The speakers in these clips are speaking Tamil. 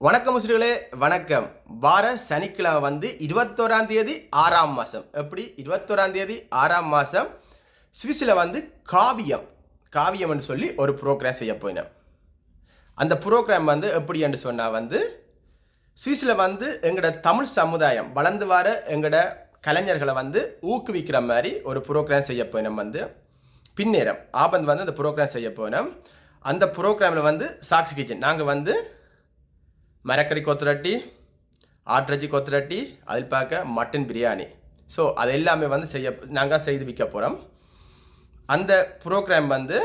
வணக்கம் முஸ்லிகளே, வணக்கம். வார சனிக்கிழமை வந்து 21ஆம் தேதி 6ஆம் மாதம். எப்படி 21ஆம் தேதி 6ஆம் மாதம் சுவிஸில் வந்து காவியம்னு சொல்லி ஒரு ப்ரோக்ராம் செய்ய போயினேன். அந்த ப்ரோக்ராம் வந்து எப்படி என்று சொன்னால் வந்து சுவிஸில் வந்து எங்களோட தமிழ் சமுதாயம் வளர்ந்து வர எங்களோட கலைஞர்களை வந்து ஊக்குவிக்கிற மாதிரி ஒரு ப்ரோக்ராம் செய்ய போயினோம். வந்து பின்னேரம் ஆபந்து வந்து அந்த ப்ரோக்ராம் செய்ய போனோம். அந்த ப்ரோக்ராமில் வந்து சாக்சி கிச்சன் நாங்கள் வந்து மரக்கறி கொத்துரட்டி, ஆட்ரஜி கொத்துரட்டி, அதில் பார்க்க மட்டன் பிரியாணி. ஸோ அது எல்லாமே வந்து நாங்கள் செய்து விற்க போகிறோம். அந்த ப்ரோக்ராம் வந்து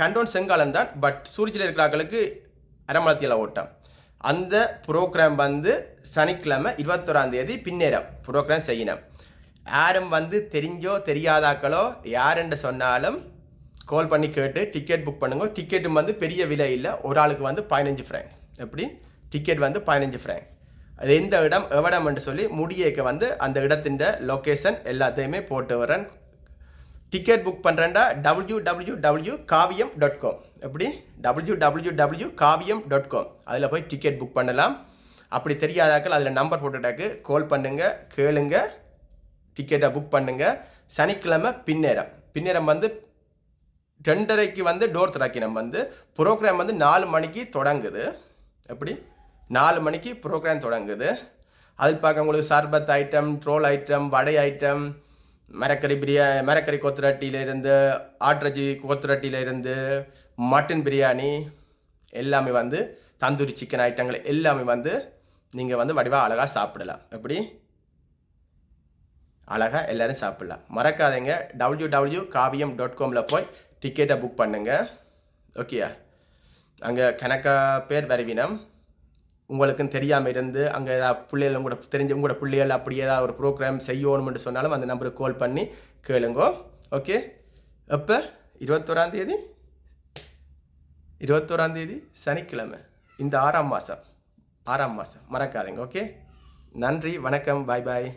கண்டோன் செங்காலன் தான், பட் சூரிச்சில் இருக்கிறார்களுக்கு அரமலத்தியில் ஓட்டம். அந்த ப்ரோக்ராம் வந்து சனிக்கிழமை 21ஆம் தேதி பின்னேரம் ப்ரோக்ராம் செய்யணும். யாரும் வந்து தெரிஞ்சோ தெரியாதாக்களோ யாருன்னு சொன்னாலும் கால் பண்ணி கேட்டு டிக்கெட் புக் பண்ணுங்க. டிக்கெட்டும் வந்து பெரிய விலை இல்லை, ஒரு ஆளுக்கு வந்து 15 ஃப்ராங்க். எப்படி டிக்கெட் வந்து 15 ஃப்ராங்க். அது எந்த இடம் என்று சொல்லி முடியேக்க வந்து அந்த இடத்தின் லொக்கேஷன் எல்லாத்தையுமே போட்டு வரேன். டிக்கெட் புக் பண்ணுறேன்டா www.kaviyam.com. எப்படி www.kaviyam.com. அதில் போய் டிக்கெட் புக் பண்ணலாம். அப்படி தெரியாதாக்கள் அதில் நம்பர் போட்டுட்டாக்கு கால் பண்ணுங்க, கேளுங்க, டிக்கெட்டை புக் பண்ணுங்க. சனிக்கிழமை பின்னேரம் வந்து 2:30க்கு வந்து டோர் திறக்கினம். வந்து ப்ரோக்ராம் வந்து 4 மணிக்கு தொடங்குது. எப்படி 4 மணிக்கு ப்ரோக்ராம் தொடங்குது. அதில் பார்க்க உங்களுக்கு சர்பத் ஐட்டம், ட்ரோல் ஐட்டம், வடை ஐட்டம், மரக்கறி கொத்துரட்டியிலேருந்து, ஆட்ரஜி கொத்துரட்டியிலேருந்து, மட்டன் பிரியாணி எல்லாமே வந்து தந்தூரி சிக்கன் ஐட்டங்கள் எல்லாமே வந்து நீங்கள் வந்து வடிவாக அழகாக சாப்பிடலாம். எப்படி அழகாக எல்லோரும் சாப்பிடலாம். மறக்காதீங்க, www.kaviyam.com போய் டிக்கெட்டை புக் பண்ணுங்கள். ஓகேயா? அங்கே கணக்கா பேர் வருவினம். உங்களுக்கும் தெரியாமல் இருந்து அங்கே ஏதாவது பிள்ளைகளும் கூட தெரிஞ்ச உங்களோட பிள்ளைகள் அப்படி ஏதாவது ஒரு ப்ரோக்ராம் செய்யணும்னு சொன்னாலும் அந்த நம்பருக்கு கால் பண்ணி கேளுங்கோ. ஓகே, எப்போ 21ஆம் தேதி சனிக்கிழமை, இந்த 6ஆம் மாதம் மறக்காதீங்க. ஓகே, நன்றி, வணக்கம், பாய் பாய்.